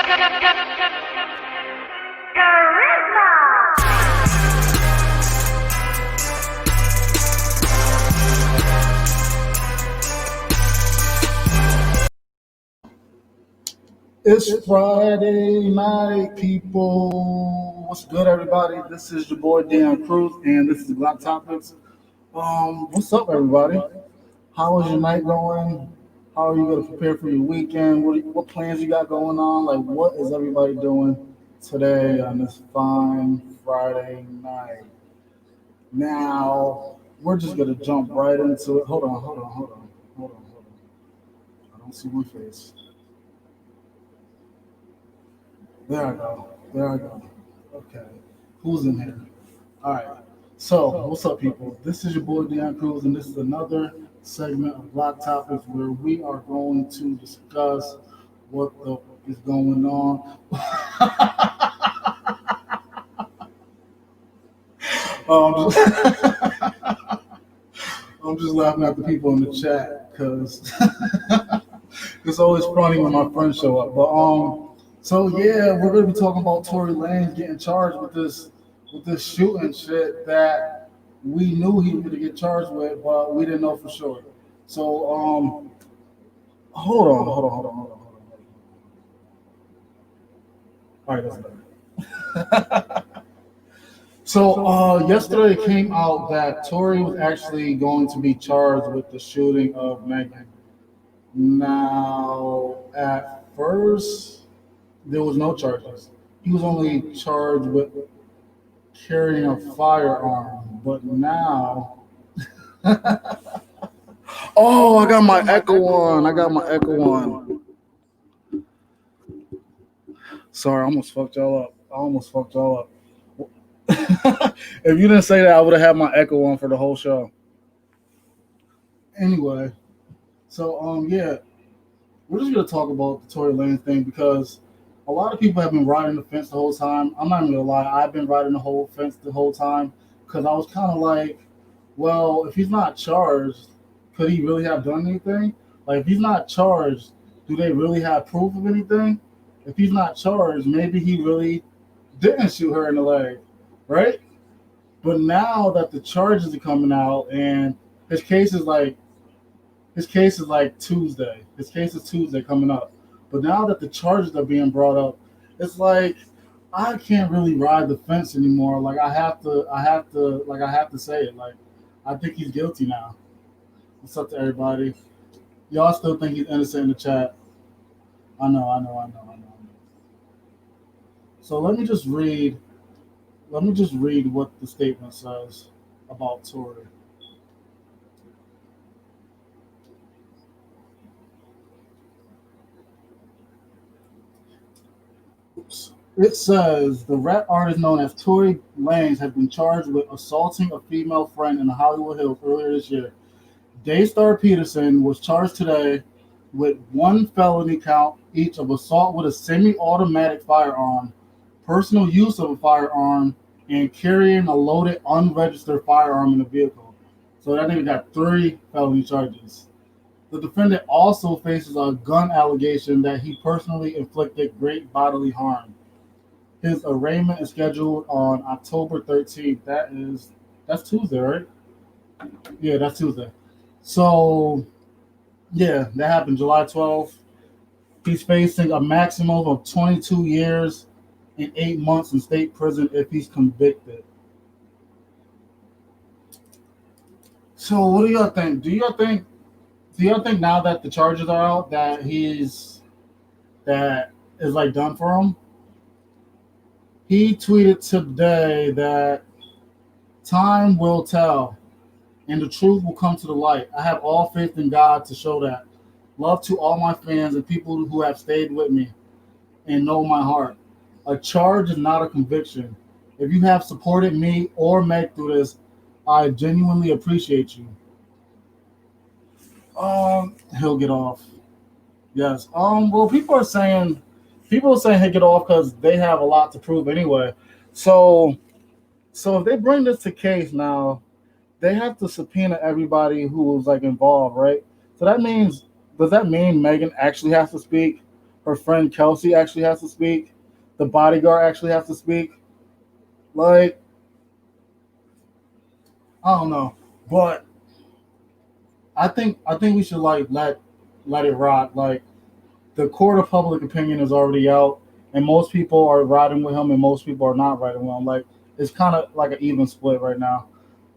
It's Friday night, people. What's good, everybody? This is your boy Dan Cruz, and this is GlockTopickz. What's up, everybody? How is your night going? How are you going to prepare for your weekend? What plans you got going on? Like, what is everybody doing today on this fine Friday night? Now, we're just going to jump right into it. Hold on. I don't see my face. There I go. Okay. Who's in here? All right. So, what's up, people? This is your boy, Deon Cruz, and this is another segment of GlockTopickz where we are going to discuss what the is going on. I'm just laughing at the people in the chat because it's always funny when my friends show up. So yeah, we're gonna be talking about Tory Lanez getting charged with this shooting shit that we knew he was gonna get charged with, but we didn't know for sure. So hold on. All right, that's better. So yesterday it came out that Tory was actually going to be charged with the shooting of Megan. Now, at first, there was no charges. He was only charged with carrying a firearm. But now, oh, I got my echo on. Sorry, I almost fucked y'all up. If you didn't say that, I would have had my echo on for the whole show. Anyway, so yeah, we're just gonna talk about the Tory Lanez thing because a lot of people have been riding the fence the whole time. I'm not even gonna lie, I've been riding the whole fence the whole time because I was kind of like, well, if he's not charged, could he really have done anything? Like, if he's not charged, do they really have proof of anything? If he's not charged, maybe he really didn't shoot her in the leg, right? But now that the charges are coming out and his case is like Tuesday. His case is Tuesday coming up. But now that the charges are being brought up, it's like I can't really ride the fence anymore. Like I have to say it. Like I think he's guilty now. What's up to everybody? Y'all still think he's innocent in the chat? I know. So let me just read what the statement says about Tory. It says the rap artist known as Tory Lanez has been charged with assaulting a female friend in the Hollywood Hills earlier this year. Daystar Peterson was charged today with one felony count each of assault with a semi-automatic firearm, personal use of a firearm, and carrying a loaded unregistered firearm in the vehicle. So that nigga got 3 felony charges. The defendant also faces a gun allegation that he personally inflicted great bodily harm. His arraignment is scheduled on October 13th. That's Tuesday, right? Yeah, that's Tuesday. So, yeah, that happened July 12th. He's facing a maximum of 22 years and 8 months in state prison if he's convicted. So, what do y'all think? Do y'all think now that the charges are out that is like done for him? He tweeted today that time will tell and the truth will come to the light. I have all faith in God to show that. Love to all my fans and people who have stayed with me and know my heart. A charge is not a conviction. If you have supported me or Meg through this, I genuinely appreciate you. He'll get off. Yes. Well, people are saying he'll get off because they have a lot to prove anyway. So if they bring this to case now, they have to subpoena everybody who was like involved, right? So does that mean Megan actually has to speak? Her friend Kelsey actually has to speak. The bodyguard actually has to speak. Like, I don't know, but I think we should like let it rock. Like the court of public opinion is already out, and most people are riding with him, and most people are not riding with him. Like it's kind of like an even split right now.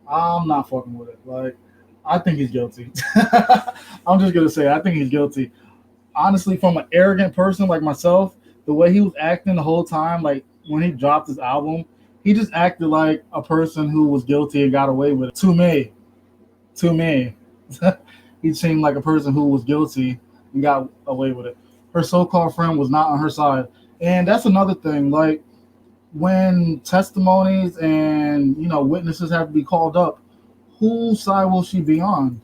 I'm not fucking with it. Like I think he's guilty. I'm just gonna say I think he's guilty. Honestly, from an arrogant person like myself, the way he was acting the whole time, like when he dropped his album, he just acted like a person who was guilty and got away with it. To me, he seemed like a person who was guilty and got away with it. Her so-called friend was not on her side, and that's another thing. Like when testimonies and witnesses have to be called up, whose side will she be on?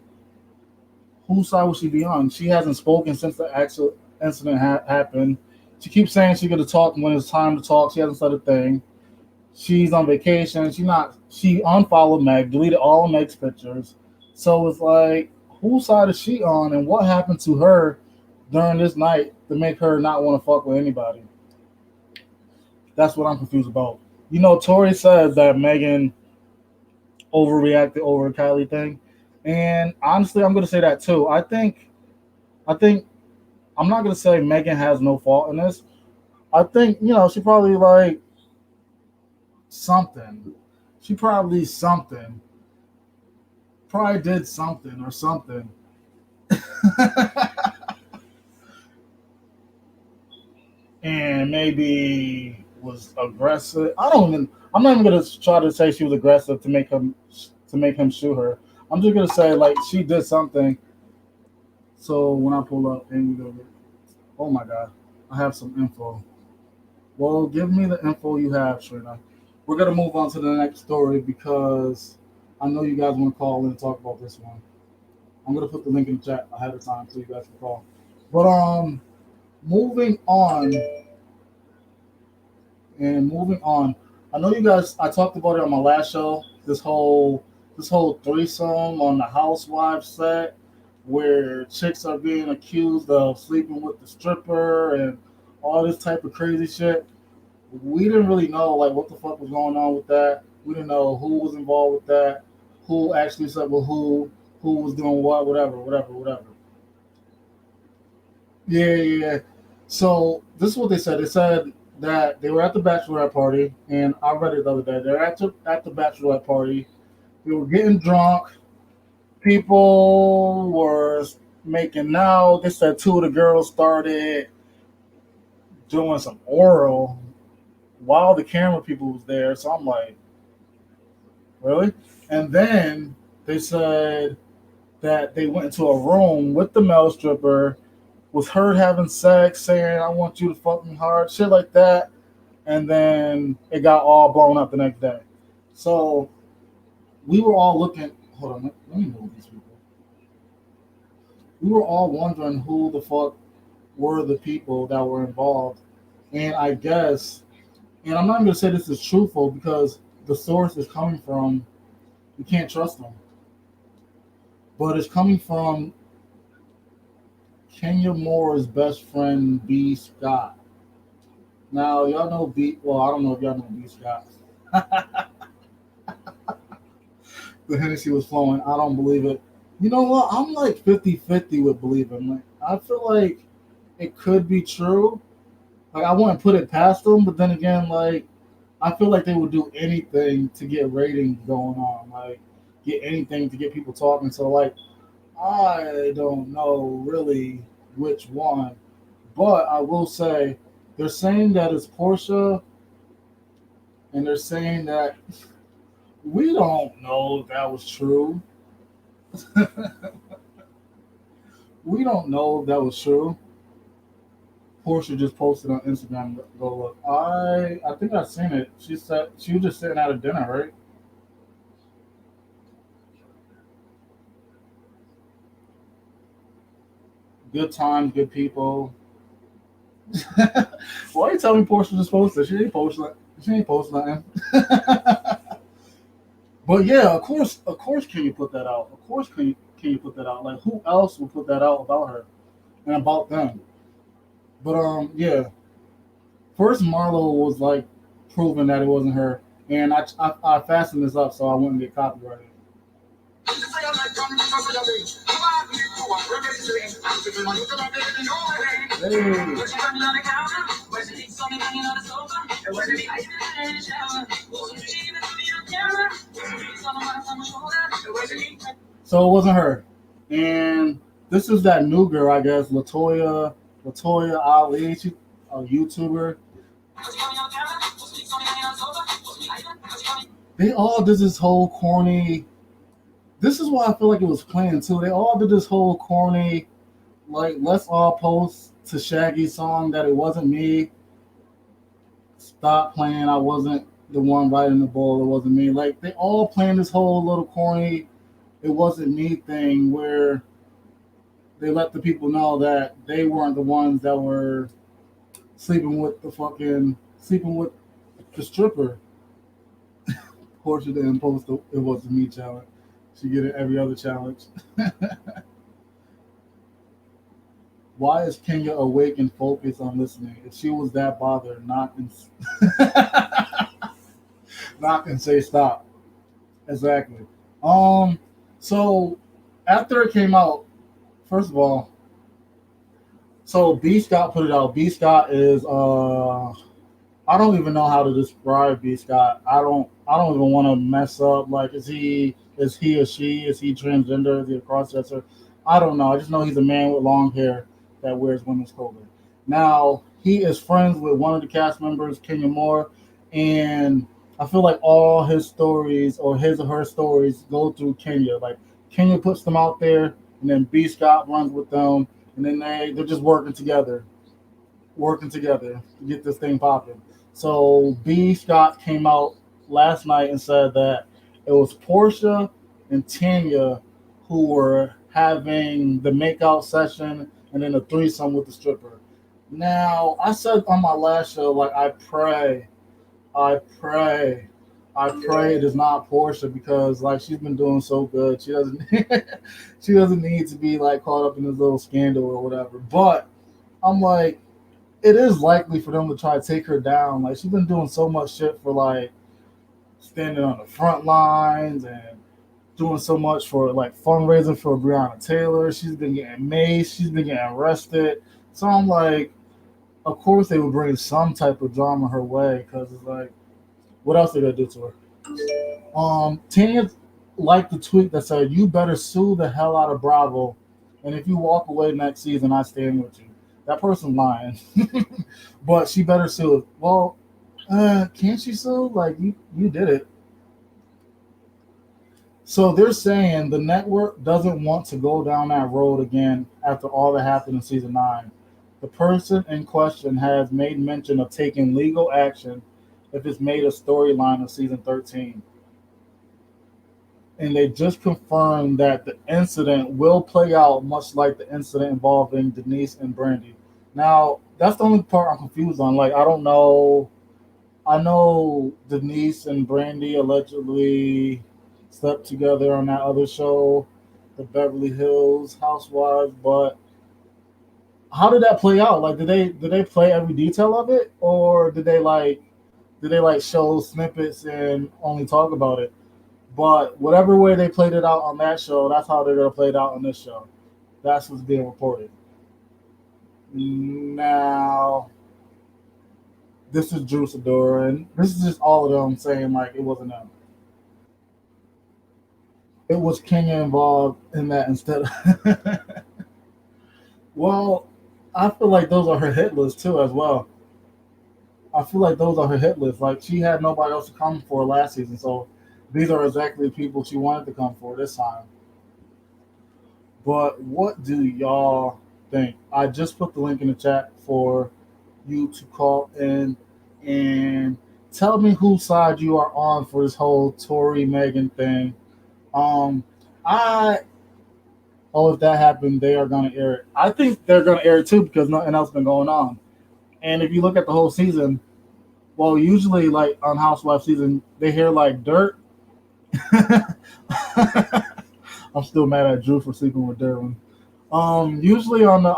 Whose side will she be on? She hasn't spoken since the actual incident happened. She keeps saying she's gonna talk when it's time to talk. She hasn't said a thing. She's on vacation. She unfollowed Meg, deleted all of Meg's pictures. So it's like, whose side is she on, and what happened to her during this night to make her not want to fuck with anybody? That's what I'm confused about. Tory says that Megan overreacted over the Kylie thing, and honestly, I'm gonna say that too. I think I'm not gonna say Megan has no fault in this. I think she probably like something. She probably something. Probably did something or something. And maybe was aggressive. I don't even. I'm not even gonna try to say she was aggressive to make him shoot her. I'm just gonna say like she did something. So when I pull up and we go, oh my god, I have some info. Well, give me the info you have, Trina. We're gonna move on to the next story because I know you guys want to call in and talk about this one. I'm gonna put the link in the chat ahead of time so you guys can call. But moving on moving on. I know you guys. I talked about it on my last show. This whole threesome on the housewives set, where chicks are being accused of sleeping with the stripper and all this type of crazy shit. We didn't really know like what the fuck was going on with that. We didn't know who was involved with that, who actually slept with who was doing what, whatever, whatever, whatever. Yeah, yeah, yeah. So this is what they said. They said that they were at the bachelorette party, and I read it the other day. They're at the bachelorette party. They were getting drunk. People were making out. They said two of the girls started doing some oral while the camera people was there. So I'm like, really? And then they said that they went into a room with the male stripper, was heard having sex, saying, I want you to fuck me hard, shit like that. And then it got all blown up the next day. So we were all looking, hold on, let me move these people. We were all wondering who the fuck were the people that were involved. And I guess, and I'm not going to say this is truthful because the source is coming from, you can't trust them, but it's coming from Kenya Moore's best friend, B. Scott. Now, y'all know B. Well, I don't know if y'all know B. Scott. The Hennessy was flowing. I don't believe it. You know what? I'm like 50-50 with believing. Like, I feel like it could be true. Like, I wouldn't put it past them, but then again, like, I feel like they would do anything to get ratings going on. Like, get anything to get people talking. So, like, I don't know really which one. But I will say, they're saying that it's Portia, and they're saying that we don't know if that was true. We don't know if that was true. Portia just posted on Instagram. Go look. I think I've seen it. She said she was just sitting at a dinner, right? Good times, good people. Why are you telling me Portia just posted? She ain't posting. She ain't posting nothing. But yeah, of course, can you put that out? Of course, can you put that out? Like, who else would put that out about her and about them? But yeah. First, Marlo was like proving that it wasn't her, and I fastened this up so I wouldn't get copyrighted. Hey. So it wasn't her, and this is that new girl, I guess, Latoya Ali, she a YouTuber. They all did this whole corny. This is why I feel like it was planned too. They all did this whole corny, like let's all post to Shaggy's song that it wasn't me. Stop playing. I wasn't the one riding the bull. It wasn't me. Like they all planned this whole little corny it wasn't me thing where they let the people know that they weren't the ones that were sleeping with the stripper. Portia didn't post the it wasn't me challenge. She get it every other challenge. Why is Kenya awake and focused on listening? If she was that bothered, knock and say stop. Exactly. Um. So after it came out, first of all, so B Scott put it out. B Scott is I don't even know how to describe B Scott. I don't even want to mess up. Like, is he or she? Is he transgender? Is he a crossdresser? I don't know. I just know he's a man with long hair that wears women's clothing. Now he is friends with one of the cast members, Kenya Moore, and I feel like all his stories or his or her stories go through Kenya. Like Kenya puts them out there, and then B Scott runs with them, and then they're just working together to get this thing popping. So B Scott came out last night and said that it was Portia and Tanya who were having the makeout session and then a threesome with the stripper. Now I said on my last show, like I pray, I pray it is not Portia because like she's been doing so good. She doesn't she doesn't need to be like caught up in this little scandal or whatever. But I'm like it is likely for them to try to take her down. Like she's been doing so much shit for like standing on the front lines and doing so much for like fundraising for Breonna Taylor. She's been getting maced. She's been getting arrested. So I'm like, of course they would bring some type of drama her way because it's like, what else they gonna do to her? Tanya liked the tweet that said, "You better sue the hell out of Bravo, and if you walk away next season, I stand with you." That person lying, but she better sue. Well, can't she sue? Like you did it. So they're saying the network doesn't want to go down that road again after all that happened in season 9. The person in question has made mention of taking legal action if it's made a storyline of season 13. And they just confirmed that the incident will play out much like the incident involving Denise and Brandy. Now, that's the only part I'm confused on. Like, I don't know. I know Denise and Brandy allegedly slept together on that other show, the Beverly Hills Housewives, but how did that play out? Like, did they play every detail of it, or did they like show snippets and only talk about it? But whatever way they played it out on that show, that's how they're gonna play it out on this show. That's what's being reported. Now, this is Drew Sidora, and this is just all of them saying like it wasn't them. It was Kenya involved in that instead of. Well, I feel like those are her hit lists too as well. I feel like those are her hit lists. Like she had nobody else to come for last season, so these are exactly the people she wanted to come for this time. But what do y'all think? I just put the link in the chat for you to call in and tell me whose side you are on for this whole Tory Megan thing. Um, I if that happened, they are gonna air it. I think they're gonna air it too because nothing else been going on. And if you look at the whole season, well, usually like on Housewives season, they hear like dirt. I'm still mad at Drew for sleeping with Derwin. Usually on the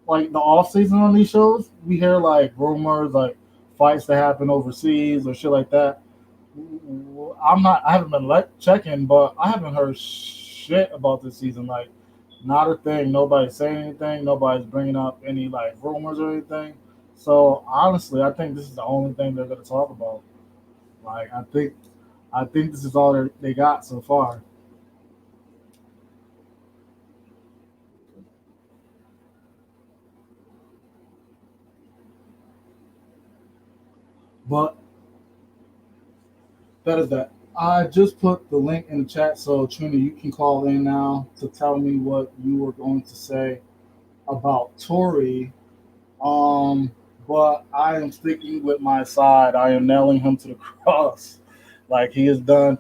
like the off season on these shows, we hear like rumors, like fights that happen overseas or shit like that. I haven't been checking, but I haven't heard shit about this season. Like, not a thing. Nobody's saying anything. Nobody's bringing up any like rumors or anything. So honestly, I think this is the only thing they're gonna talk about. Like, I think this is all they got so far. But that is that. I just put the link in the chat, so Trina, you can call in now to tell me what you were going to say about Tory. Um, but I am sticking with my side. I am nailing him to the cross. Like he has done,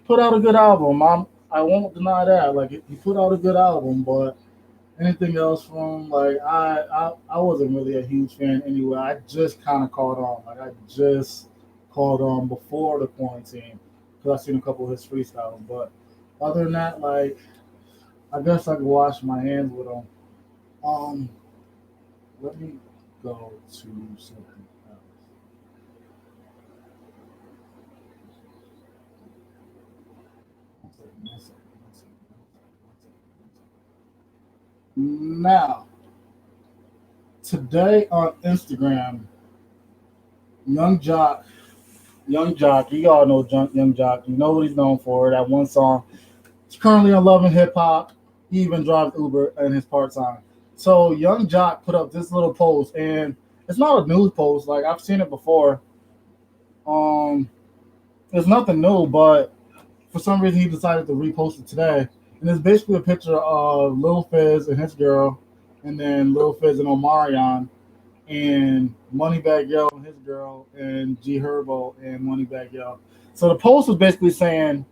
put out a good album. I won't deny that. Like he put out a good album, but anything else from like I wasn't really a huge fan anyway. I just kind of caught on. Like I just caught on before the quarantine because I seen a couple of his freestyles. But other than that, like I guess I could wash my hands with him. Um, let me go to something else. One second, one second, one second, one second, one second. Now, today on Instagram, Young Jock, Young Jock, you all know Young Jock. You know what he's known for. That one song. He's currently on Love and Hip Hop. He even drives Uber in his part time. So Young Jock put up this little post, and it's not a news post. Like I've seen it before. Um, it's nothing new, but for some reason he decided to repost it today. And it's basically a picture of Lil Fizz and his girl, and then Lil Fizz and Omarion, and Moneybag Yo and his girl, and G Herbo and Moneybag Yo. So the post was basically saying,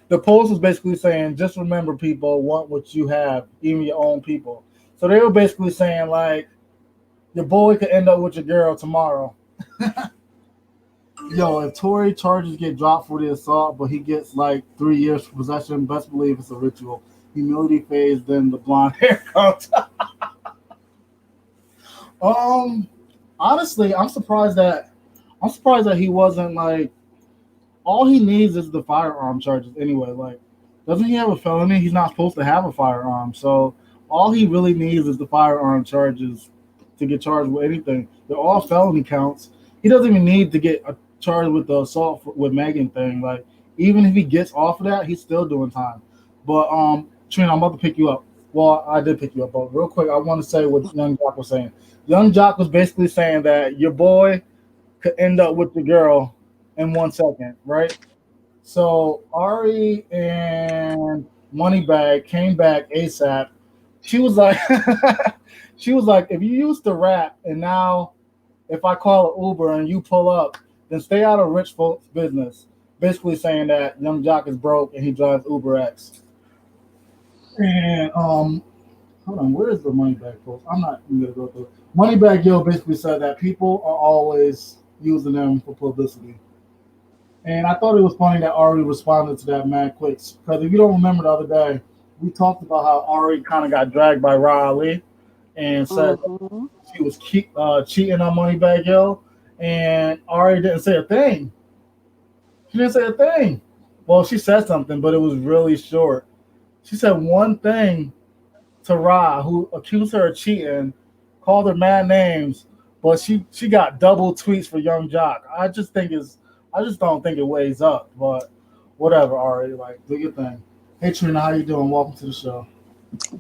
the post was basically saying, just remember, people want what you have, even your own people. So they were basically saying like, your boy could end up with your girl tomorrow. Yo, if Tory charges get dropped for the assault, but he gets like 3 years for possession, best believe it's a ritual. Humility phase, then the blonde hair comes. um, honestly, I'm surprised that he wasn't like all he needs is the firearm charges anyway. Like, doesn't he have a felony? He's not supposed to have a firearm, so all he really needs is the firearm charges to get charged with anything. They're all felony counts. He doesn't even need to get charged with the assault with Megan thing. Like, even if he gets off of that, he's still doing time. But Trina, I'm about to pick you up. Well, I did pick you up, but real quick, I want to say what Young Jock was saying. Young Jock was basically saying that your boy could end up with the girl in 1 second, right? So Ari and Moneybag came back ASAP. She was like, she was like, if you used to rap and now if I call an Uber and you pull up, then stay out of rich folks' business. Basically saying that Young Jock is broke and he drives Uber X. And hold on, where is the Moneybag post? I'm not even gonna go through. Moneybag Yo basically said that people are always using them for publicity. And I thought it was funny that Ari responded to that mad quick. Because if you don't remember the other day, we talked about how Ari kind of got dragged by Ra Ali and said Hmm. she was cheating on Moneybag Yo, and Ari didn't say a thing. She didn't say a thing. Well, she said something, but it was really short. She said one thing to Ra, who accused her of cheating, called her mad names, but she got double tweets for Young Jock. I just don't think it weighs up, but whatever, Ari, like do your thing. Hey Trina, how you doing? Welcome to the show.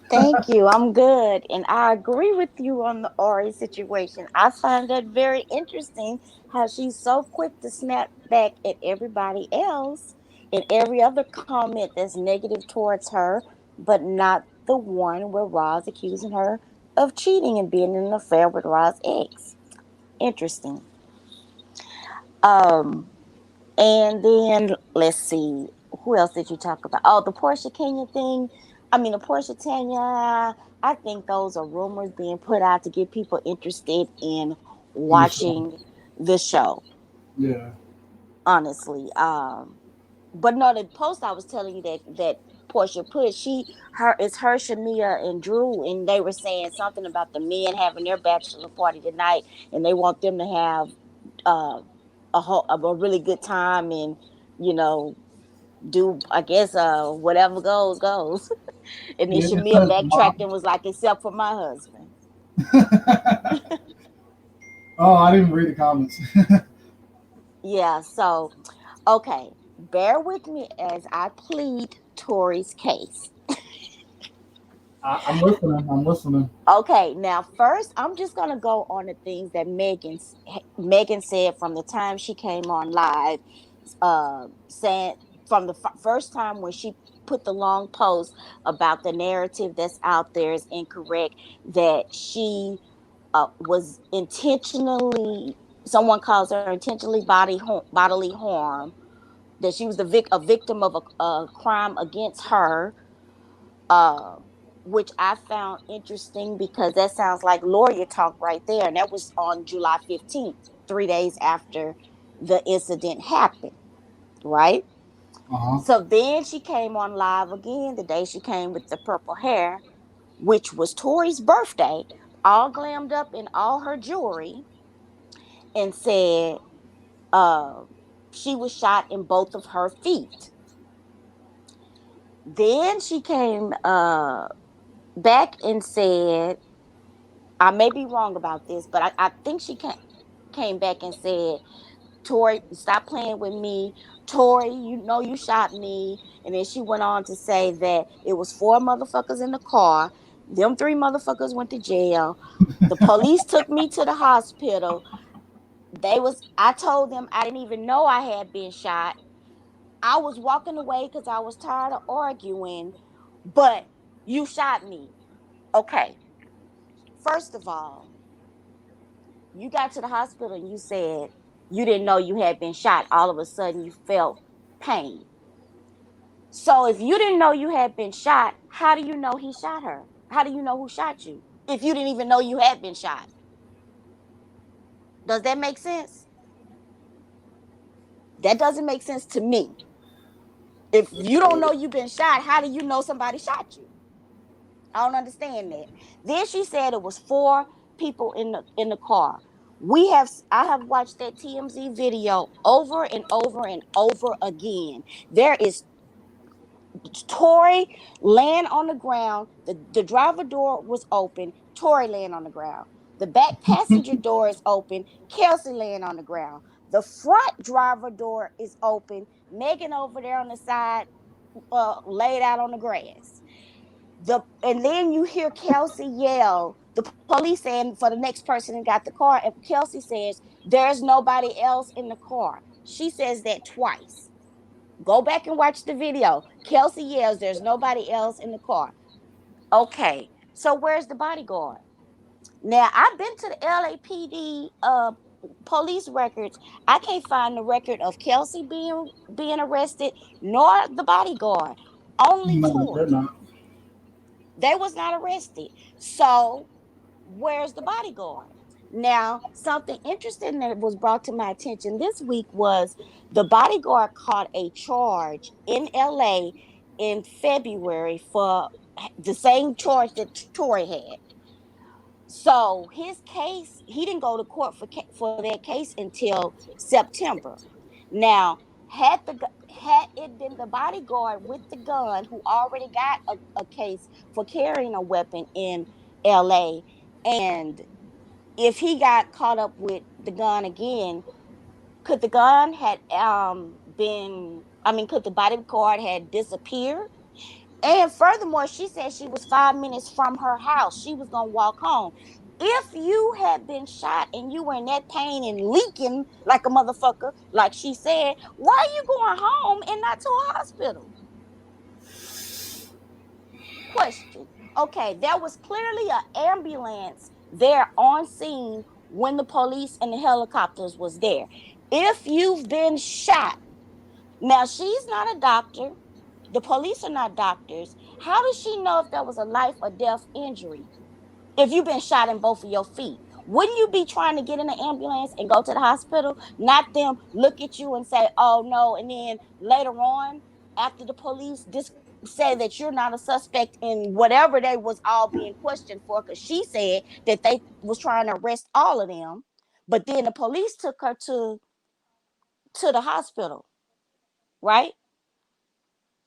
Thank you. I'm good. And I agree with you on the Ori situation. I find that very interesting how she's so quick to snap back at everybody else and every other comment that's negative towards her, but not the one where Roz accusing her of cheating and being in an affair with Roz ex. Interesting. Um, And then let's see, who else did you talk about? Oh, the Portia Kenya thing. I mean, the Portia Tanya. I think those are rumors being put out to get people interested in In the show. watching the show. Yeah. Honestly, but no, the post I was telling you that Portia put, it's her, Shamia, and Drew, and they were saying something about the men having their bachelor party tonight, and they want them to have uh, a really good time, and you know, do, I guess, whatever goes goes. And then Yeah, it Shamia says backtracked and was like, except for my husband. oh, I didn't read the comments. Yeah, so okay, bear with me as I plead Tory's case. I'm listening. I'm listening. Okay, now first I'm just gonna go on the things that Megan said from the time she came on live, saying from the first time when she put the long post about the narrative that's out there is incorrect, that she was intentionally, someone calls her intentionally bodily harm, that she was a victim of a crime against her, uh, which I found interesting because that sounds like lawyer talk right there. And that was on July 15th, 3 days after the incident happened, right? Uh huh. So then she came on live again the day she came with the purple hair, which was Tori's birthday, all glammed up in all her jewelry, and said uh, she was shot in both of her feet. Then she came back and said, I may be wrong about this, but I think she came back and said, Tori, stop playing with me. Tori, you know you shot me. And then she went on to say that it was 4 motherfuckers in the car. Them 3 motherfuckers went to jail. The police took me to the hospital. I told them I didn't even know I had been shot. I was walking away because I was tired of arguing, but you shot me. Okay, first of all, you got to the hospital and you said you didn't know you had been shot. All of a sudden, you felt pain. So, if you didn't know you had been shot, how do you know he shot her? How do you know who shot you if you didn't even know you had been shot? Does that make sense? That doesn't make sense to me. If you don't know you've been shot, how do you know somebody shot you? I don't understand that. Then she said it was 4 people in the car. I have watched that TMZ video over and over and over again. There is Tory laying on the ground. The driver door was open. Tory laying on the ground. The back passenger door is open. Kelsey laying on the ground. The front driver door is open. Megan over there on the side, laid out on the grass. And then you hear Kelsey yell, the police saying for the next person that got the car, and Kelsey says there's nobody else in the car. She says that twice. Go back and watch the video. Kelsey yells there's nobody else in the car. Okay, so where's the bodyguard? Now I've been to the LAPD police records. I can't find the record of Kelsey being arrested nor the bodyguard. Only No, they're Tory. not. They was not arrested. So where's the bodyguard? Now, something interesting that was brought to my attention this week was the bodyguard caught a charge in LA in February for the same charge that Tory had. So his case, he didn't go to court for that case until September. Now, had it been the bodyguard with the gun who already got a case for carrying a weapon in LA, and if he got caught up with the gun again, could the gun had been I mean, could the bodyguard had disappeared? And furthermore, she said she was 5 minutes from her house. She was gonna walk home. If you had been shot and you were in that pain and leaking like a motherfucker, like she said, why are you going home and not to a hospital? Question. Okay, there was clearly an ambulance there on scene when the police and the helicopters was there. If you've been shot, now she's not a doctor, the police are not doctors. How does she know if there was a life or death injury? If you've been shot in both of your feet, wouldn't you be trying to get in an ambulance and go to the hospital? Not them look at you and say, "Oh no," and then later on, after the police say that you're not a suspect in whatever they was all being questioned for, because she said that they was trying to arrest all of them, but then the police took her to the hospital, right?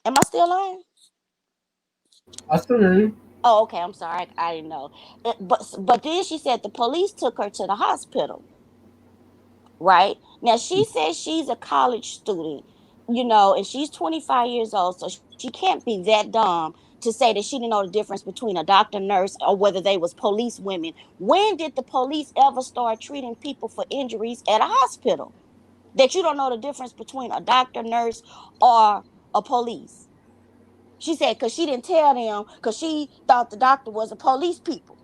Am I still on? I still hear you. Oh, okay. I'm sorry. I didn't know. But then she said the police took her to the hospital, right? Now she says she's a college student, and she's 25 years old, so she can't be that dumb to say that she didn't know the difference between a doctor, nurse, or whether they was police women. When did the police ever start treating people for injuries at a hospital? That you don't know the difference between a doctor, nurse, or a police? She said because she didn't tell them because she thought the doctor was a police people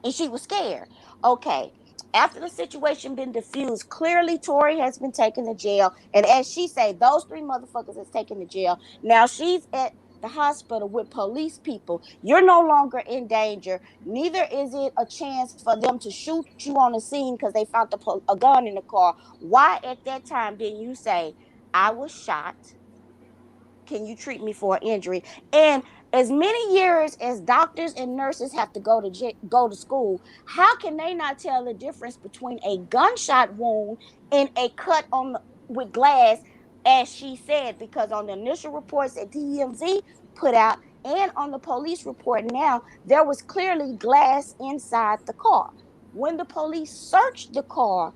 and she was scared. Okay. After the situation been diffused, clearly Tory has been taken to jail, and as she say, those three motherfuckers is taken to jail. Now she's at the hospital with police people. You're no longer in danger. Neither is it a chance for them to shoot you on the scene because they found a gun in the car. Why at that time didn't you say, I was shot? Can you treat me for an injury? And as many years as doctors and nurses have to go to school, how can they not tell the difference between a gunshot wound and a cut with glass, as she said? Because on the initial reports that TMZ put out and on the police report now, there was clearly glass inside the car. When the police searched the car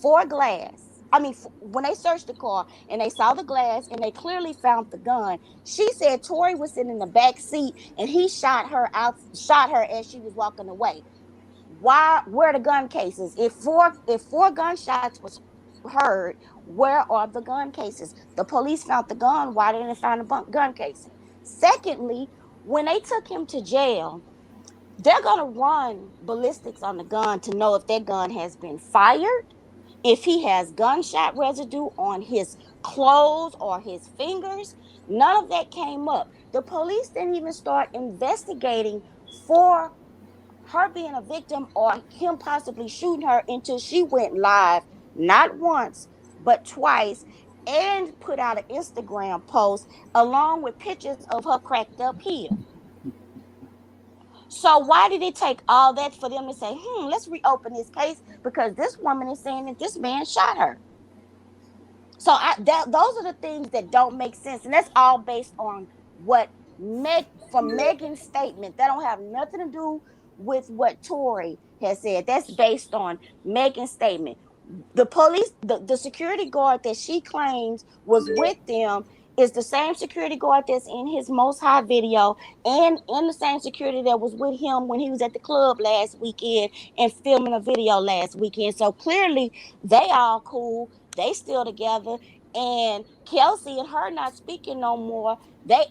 for glass, I mean, when they searched the car and they saw the glass and they clearly found the gun, she said Tory was sitting in the back seat and he shot her as she was walking away. Why? Where are the gun cases? If four gunshots was heard, where are the gun cases? The police found the gun. Why didn't they find the gun casing? Secondly, when they took him to jail, they're gonna run ballistics on the gun to know if that gun has been fired, if he has gunshot residue on his clothes or his fingers. None of that came up. The police didn't even start investigating for her being a victim or him possibly shooting her until she went live, not once, but twice, and put out an Instagram post along with pictures of her cracked up heel. So why did it take all that for them to say, let's reopen this case because this woman is saying that this man shot her? So those are the things that don't make sense, and that's all based on what from Megan's statement. That don't have nothing to do with what Tory has said. That's based on Megan's statement. The police, the security guard that she claims was with them is the same security guard that's in his most high video, and in the same security that was with him when he was at the club last weekend and filming a video last weekend. So clearly they all cool, they still together. And Kelsey and her not speaking no more.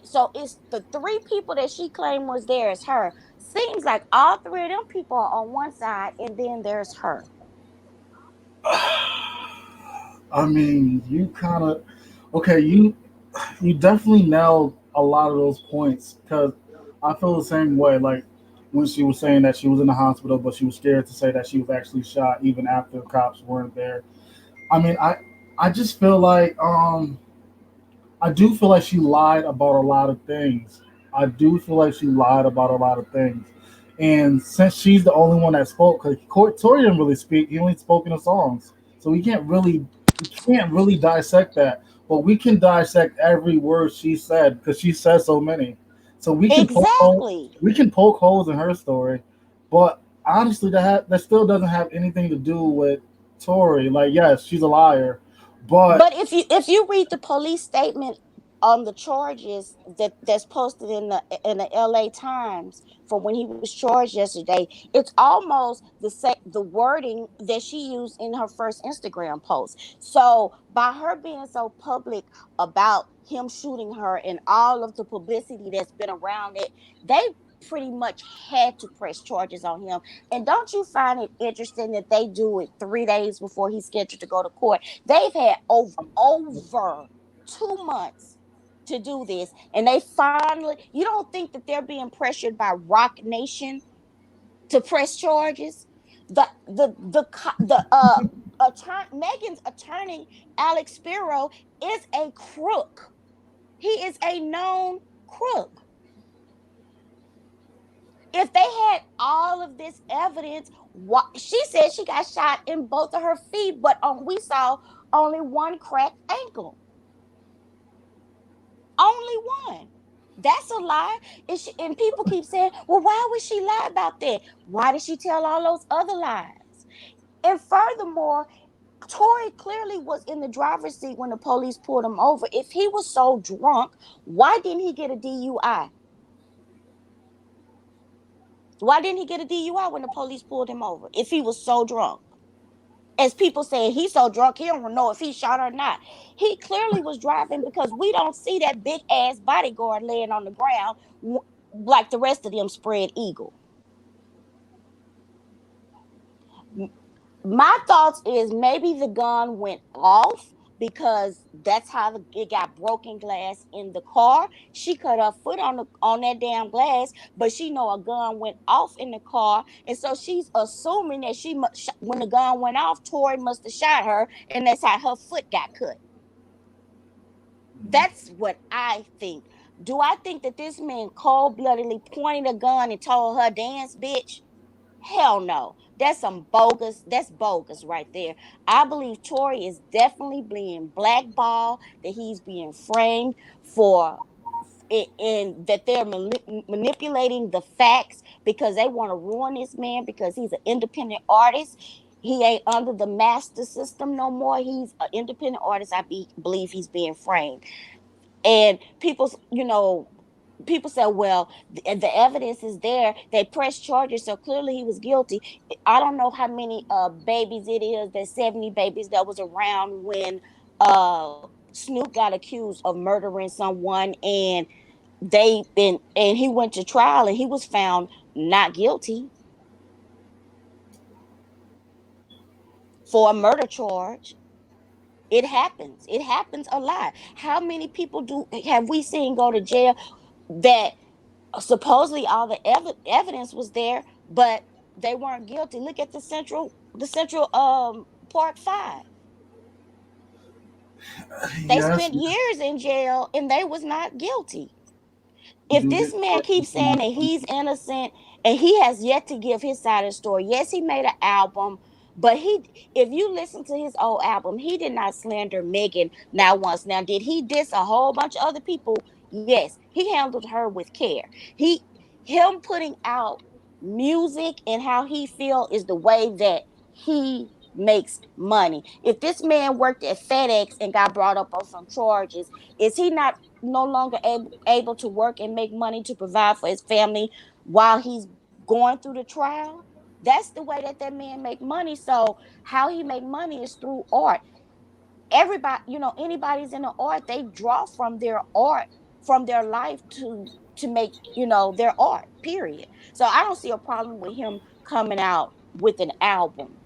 So it's the three people that she claimed was there is her. Seems like all three of them people are on one side, and then there's her. I mean, you kind of okay. You definitely nailed a lot of those points because I feel the same way. Like when she was saying that she was in the hospital, but she was scared to say that she was actually shot, even after the cops weren't there. I mean, I just feel like I do feel like she lied about a lot of things. I do feel like she lied about a lot of things. And since she's the only one that spoke, because Tori didn't really speak, he only spoke in the songs, so we can't really dissect that. But we can dissect every word she said because she said so many. So Exactly. we can poke holes in her story, but honestly, that still doesn't have anything to do with Tori. Like, yes, she's a liar, but But if you read the police statement on the charges that's posted in the LA Times from when he was charged yesterday, it's almost the wording that she used in her first Instagram post. So by her being so public about him shooting her and all of the publicity that's been around it, they pretty much had to press charges on him. And don't you find it interesting that they do it 3 days before he's scheduled to go to court? They've had over 2 months to do this, and they finally. You don't think that they're being pressured by Rock Nation to press charges? The attorney, Megan's attorney, Alex Spiro, is a crook. He is a known crook. If they had all of this evidence, she said she got shot in both of her feet, but we saw only one cracked ankle. Only one. That's a lie. And people keep saying, well, why would she lie about that? Why did she tell all those other lies? And furthermore, Tory clearly was in the driver's seat when the police pulled him over. If he was so drunk, why didn't he get a DUI? Why didn't he get a DUI when the police pulled him over if he was so drunk? As people say, he's so drunk, he don't know if he shot or not. He clearly was driving because we don't see that big ass bodyguard laying on the ground like the rest of them spread eagle. My thoughts is maybe the gun went off because that's how it got broken glass in the car. She cut her foot on that damn glass, but she know a gun went off in the car, and so she's assuming that when the gun went off, Tory must have shot her, and that's how her foot got cut. That's what I think. Do I think that this man cold-bloodedly pointed a gun and told her, dance, bitch? Hell no. That's bogus right there. I believe Tory is definitely being blackballed, that he's being framed for it, and that they're manipulating the facts because they want to ruin this man because he's an independent artist. He ain't under the master system no more. He's an independent artist. Believe he's being framed. And people say, well, the evidence is there. They pressed charges, so clearly he was guilty. I don't know how many babies it is. There's 70 babies that was around when Snoop got accused of murdering someone, and he went to trial and he was found not guilty for a murder charge. It happens. It happens a lot. How many people have we seen go to jail that supposedly all the evidence was there, but they weren't guilty? Look at the Central Park Five. They Yes, spent years in jail and they was not guilty. you If do this get man charged keeps saying that he's innocent and he has yet to give his side of the story, yes, he made an album, but if you listen to his old album, he did not slander Megan not once. Now, did he diss a whole bunch of other people? Yes, he handled her with care. Him putting out music and how he feel is the way that he makes money. If this man worked at FedEx and got brought up on some charges, is he not no longer able to work and make money to provide for his family while he's going through the trial? That's the way that man make money. So how he make money is through art. Everybody, anybody's in the art, they draw from their art, from their life to make, their art, period. So I don't see a problem with him coming out with an album.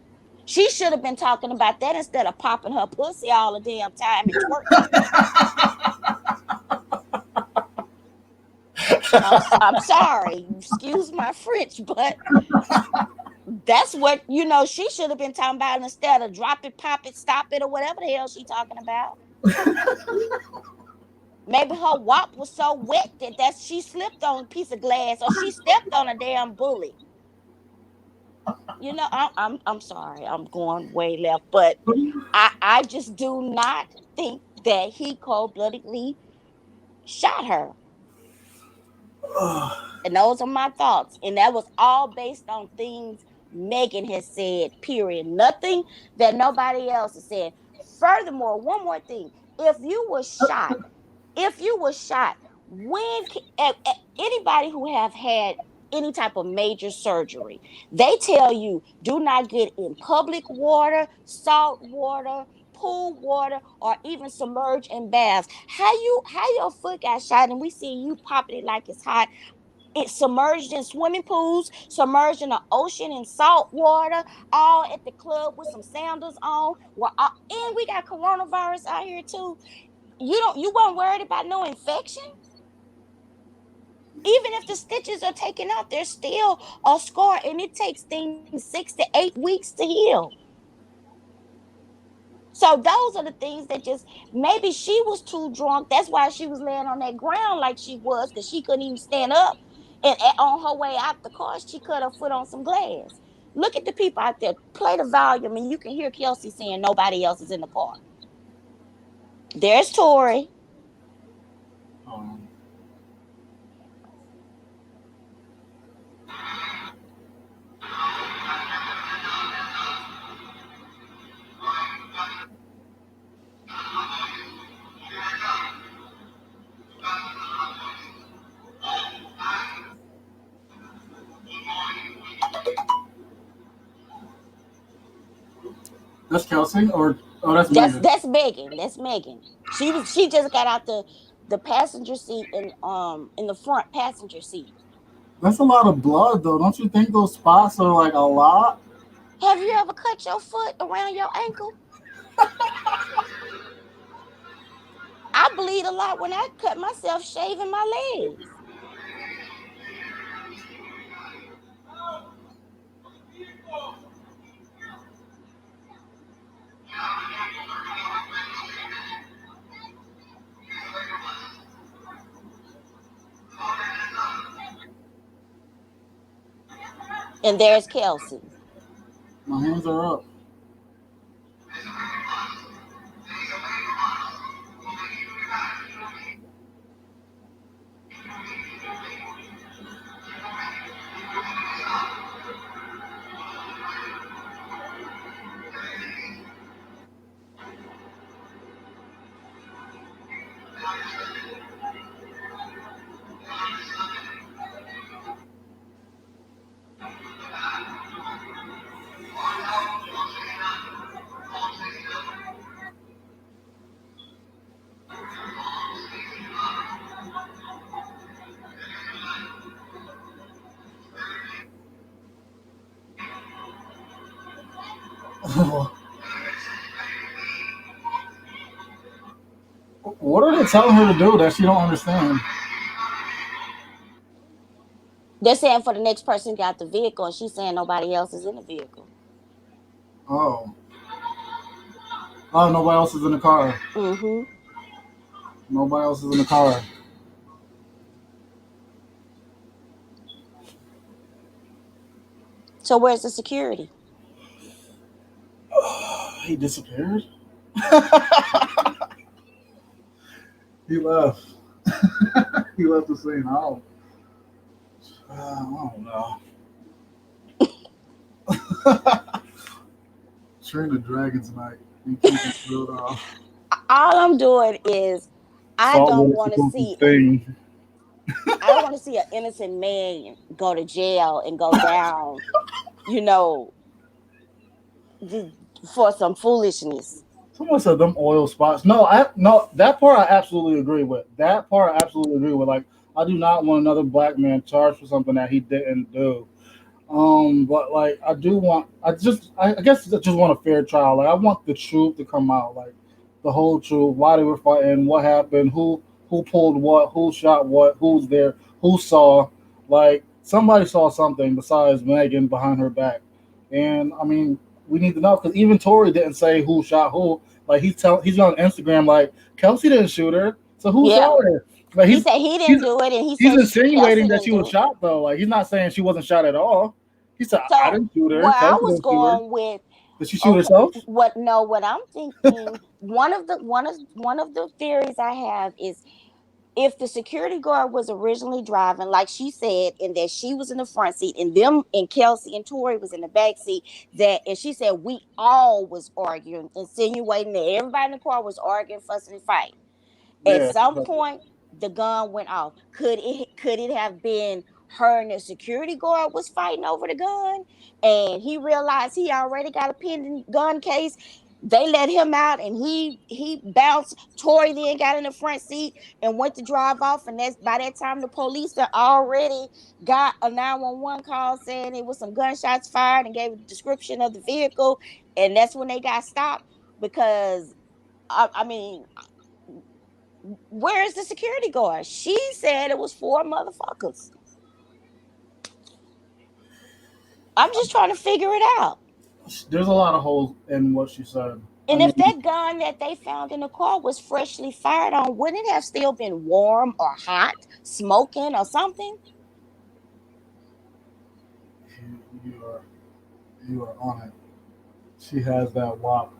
She should have been talking about that instead of popping her pussy all the damn time and twerking. I'm sorry, excuse my French, but that's what she should have been talking about instead of drop it, pop it, stop it, or whatever the hell she talking about. Maybe her wop was so wet that she slipped on a piece of glass or she stepped on a damn bullet. I'm sorry, I'm going way left, but I just do not think that he cold bloodedly shot her. And those are my thoughts. And that was all based on things Megan has said, period. Nothing that nobody else has said. Furthermore, one more thing. If you were shot, when anybody who have had any type of major surgery, they tell you do not get in public water, salt water, pool water, or even submerge in baths. How your foot got shot and we see you popping it like it's hot? It's submerged in swimming pools, submerged in the ocean in salt water, all at the club with some sandals on. And we got coronavirus out here too. You weren't worried about no infection? Even if the stitches are taken out, there's still a scar, and it takes things 6 to 8 weeks to heal. So those are the things that just maybe she was too drunk. That's why she was laying on that ground like she was, because she couldn't even stand up. And on her way out the car, she cut her foot on some glass. Look at the people out there. Play the volume, and you can hear Kelsey saying nobody else is in the car. There's Tory. Um, that's Kelsey, or oh, that's That's Megan. that's Megan. That's Megan. She just got out the passenger seat in the front passenger seat. That's a lot of blood, though. Don't you think those spots are like a lot? Have you ever cut your foot around your ankle? I bleed a lot when I cut myself shaving my legs. And there's Kelsey. My hands are up. What are they telling her to do that she don't understand? They're saying for the next person to get out the vehicle, and she's saying nobody else is in the vehicle. Oh, oh, nobody else is in the car. Mm-hmm. Nobody else is in the car. So where's the security? He disappeared. He left. He left the scene. I don't know. Train the dragon tonight and keep it real off. All I'm doing is I don't Saltwater want to supposed to see sting. I don't want to see an innocent man go to jail and go down, you know, for some foolishness. Someone said them oil spots. No, that part I absolutely agree with. That part I absolutely agree with. Like, I do not want another black man charged for something that he didn't do. But like I do want, I guess I just want a fair trial. Like I want the truth to come out, like the whole truth, why they were fighting, what happened, who pulled what, who shot what, who's there, who saw. Like somebody saw something besides Megan behind her back, and I mean we need to know because even Tory didn't say who shot who. Like he's on Instagram like Kelsey didn't shoot her, so who Yeah. shot her? Like He said he didn't he's do it, and he he's said insinuating Kelsey that didn't she do was it. shot though. Like he's not saying she wasn't shot at all. He said I So didn't shoot her. where I Kelsey was didn't shoot her. going with, Did she shoot okay, herself? what I'm thinking, one of the theories I have is if the security guard was originally driving, like she said, and that she was in the front seat, and them and Kelsey and Tori was in the back seat, that and she said we all was arguing, insinuating that everybody in the car was arguing, fussing, and fighting. At Yeah. some point, the gun went off. Could it have been her and the security guard was fighting over the gun, and he realized he already got a pending gun case? They let him out, and he bounced. Tori then got in the front seat and went to drive off, and that's by that time the police had already got a 911 call saying it was some gunshots fired and gave a description of the vehicle, and that's when they got stopped because I mean, where is the security guard? She said it was four motherfuckers. I'm just trying to figure it out. There's a lot of holes in what she said. And if that gun that they found in the car was freshly fired on, wouldn't it have still been warm or hot, smoking or something? you are you are on it. She has that wop.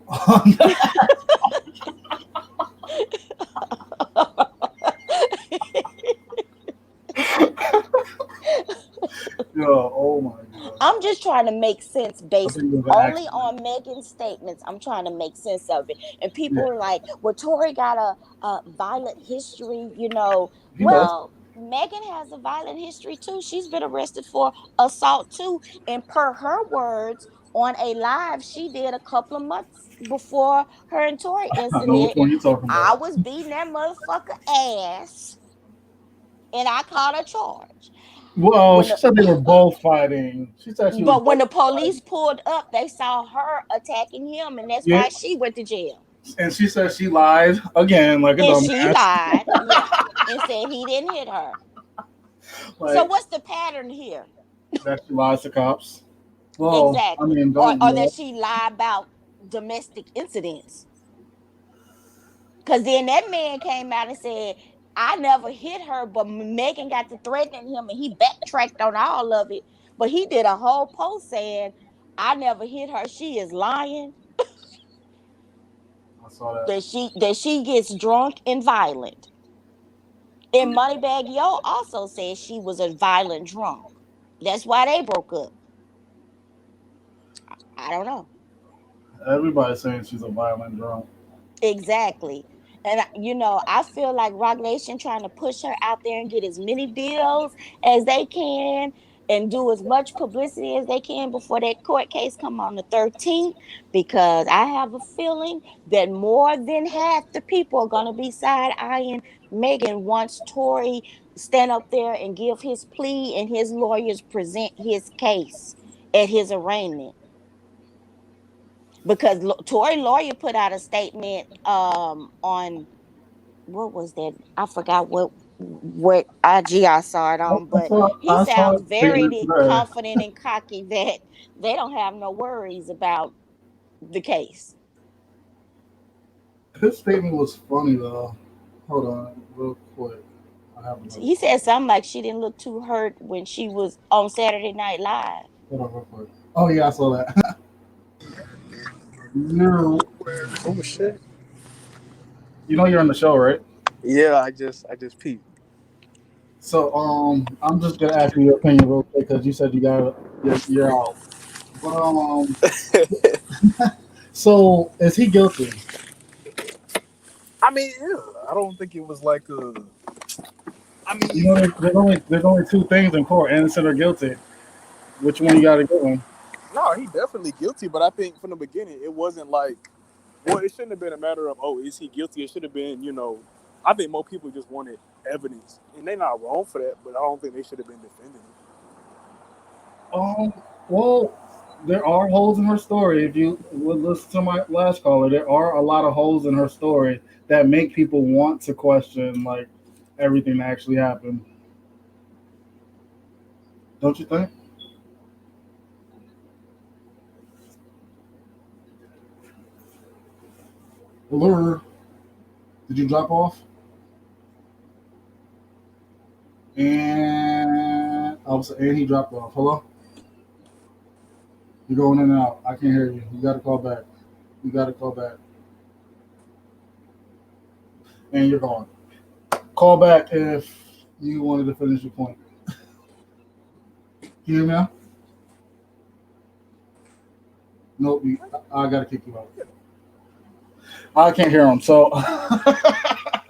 Yo, oh my god. I'm just trying to make sense I based think it was an only accident. on Megan's statements. I'm trying to make sense of it. And Yeah, people are like, well, Tory got a violent history, you know. he does. Well, Megan has a violent history too. She's been arrested for assault too. And per her words on a live she did a couple of months before her and Tory I know which incident, one you're talking I about. was beating that motherfucker ass and I caught a charge. Well, When she the said they were both fighting. She said she was But when both the fighting. police pulled up, they saw her attacking him, and that's Yeah, why she went to jail. and she said she lied again, like a And she dumbass. lied, yeah, and said he didn't hit her. So Like what's the pattern here? that she lies to cops. Well, I Exactly. mean, Or, don't or yeah. that she lied about domestic incidents. Because then that man came out and said, I never hit her, but Megan got to threatening him and he backtracked on all of it. But he did a whole post saying, I never hit her. She is lying. I saw that. That she gets drunk and violent. And Moneybag Yo also said she was a violent drunk. That's why they broke up. I don't know. Everybody's saying she's a violent drunk. Exactly. And I feel like Rock Nation trying to push her out there and get as many deals as they can and do as much publicity as they can before that court case come on the 13th, because I have a feeling that more than half the people are going to be side eyeing Megan once Tory stand up there and give his plea and his lawyers present his case at his arraignment, because Tory lawyer put out a statement on, what was that? I forgot what IG I saw it on, but he I saw sounds a statement very today. confident and cocky that they don't have no worries about the case. His statement was funny though. Hold on, real quick. I have another He one. said something like she didn't look too hurt when she was on Saturday Night Live. Hold on, real quick. Oh yeah, I saw that. you Oh shit. you know you're on the show, right? Yeah, I just peeped. So I'm just gonna ask you your opinion real quick because you said you're out. But so is he guilty? I mean, yeah, I don't think it was like a. I You mean, know, there's only two things in court: innocent or guilty. Which one you got to go in? no, he definitely guilty. But I think from the beginning, it wasn't like. Well, it shouldn't have been a matter of, oh, is he guilty? It should have been, I think more people just wanted evidence, and they're not wrong for that. But I don't think they should have been defending it. Um, well, there are holes in her story. If you would listen to my last caller, there are a lot of holes in her story that make people want to question like everything that actually happened. Don't you think? Allure, did you drop off? And he dropped off. Hello? You're going in and out. I can't hear you. You got to call back. You got to call back. And you're gone. Call back if you wanted to finish your point. Can you hear me now? Nope. I got to kick you out. I can't hear him. So I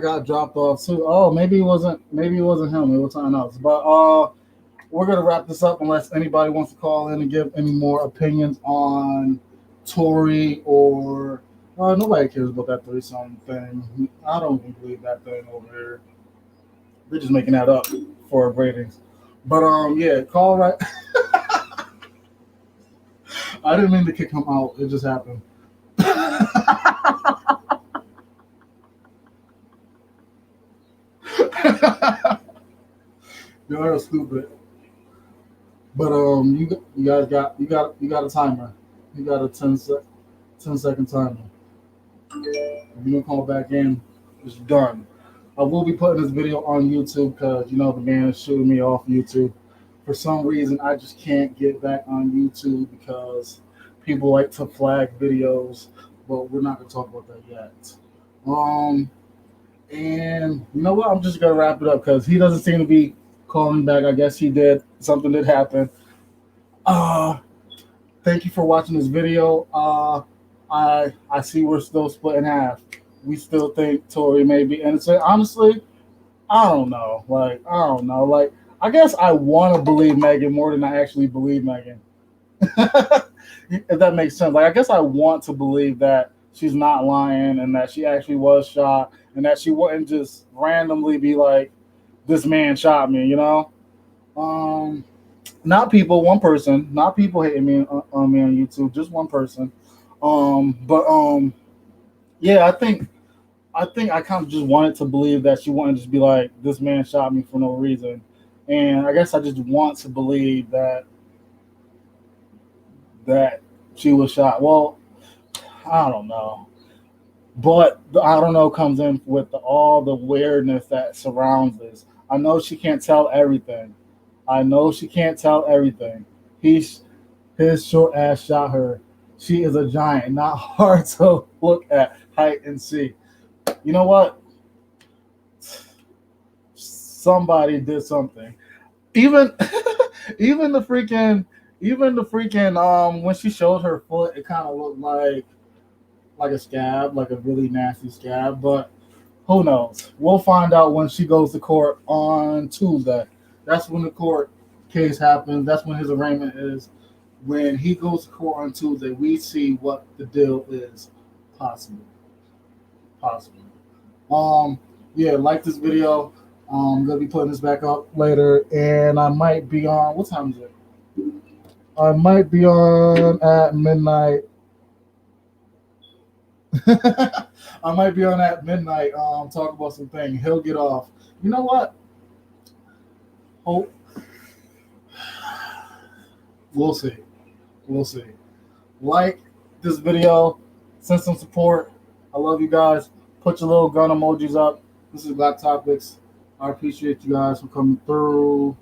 got dropped off too. Oh, maybe it wasn't. Maybe it wasn't him. It was something else. But we're gonna wrap this up unless anybody wants to call in and give any more opinions on Tory or nobody cares about that threesome thing. I don't even believe that thing over here. They're just making that up for ratings. But yeah, call right. I didn't mean to kick him out. It just happened. You're stupid. But you guys got you got a timer. He got a 10-second timer. If you don't call back in, it's done. I will be putting this video on YouTube because the man is shooting me off YouTube. For some reason, I just can't get back on YouTube because people like to flag videos, but we're not gonna talk about that yet. Um, and you know what? I'm just gonna wrap it up because he doesn't seem to be calling back. I guess he did. Something did happen. Uh, Thank you for watching this video. I see we're still split in half. We still think Tory may be innocent. Honestly, I don't know. I don't know. I guess I want to believe Megan more than I actually believe Megan. If that makes sense. I guess I want to believe that she's not lying and that she actually was shot and that she wouldn't just randomly be like, "This man shot me," Um, Not people, one person, not people hating me on me on YouTube, just one person. But yeah, I think I kind of just wanted to believe that she wouldn't just be like, "This man shot me for no reason," and I guess I just want to believe that she was shot. Well, I don't know, but the I don't know comes in with all the weirdness that surrounds this. I know she can't tell everything. I know she can't tell everything. He's His short ass shot her. She is a giant, not hard to look at, height, and see. You know what? Somebody did something. Even even the freaking when she showed her foot, it kind of looked like a scab, like a really nasty scab. But who knows? We'll find out when she goes to court on Tuesday. That's when the court case happens. That's when his arraignment is. When he goes to court on Tuesday, we see what the deal is. Possible. Possible. Um, yeah, like this video. I'm gonna be putting this back up later, and I might be on. What time is it? I might be on at midnight. I might be on at midnight. Talk about some things. He'll get off. You know what? Oh, we'll see. We'll see. Like this video, send some support. I love you guys. Put your little gun emojis up. This is GlockTopickz. I appreciate you guys for coming through.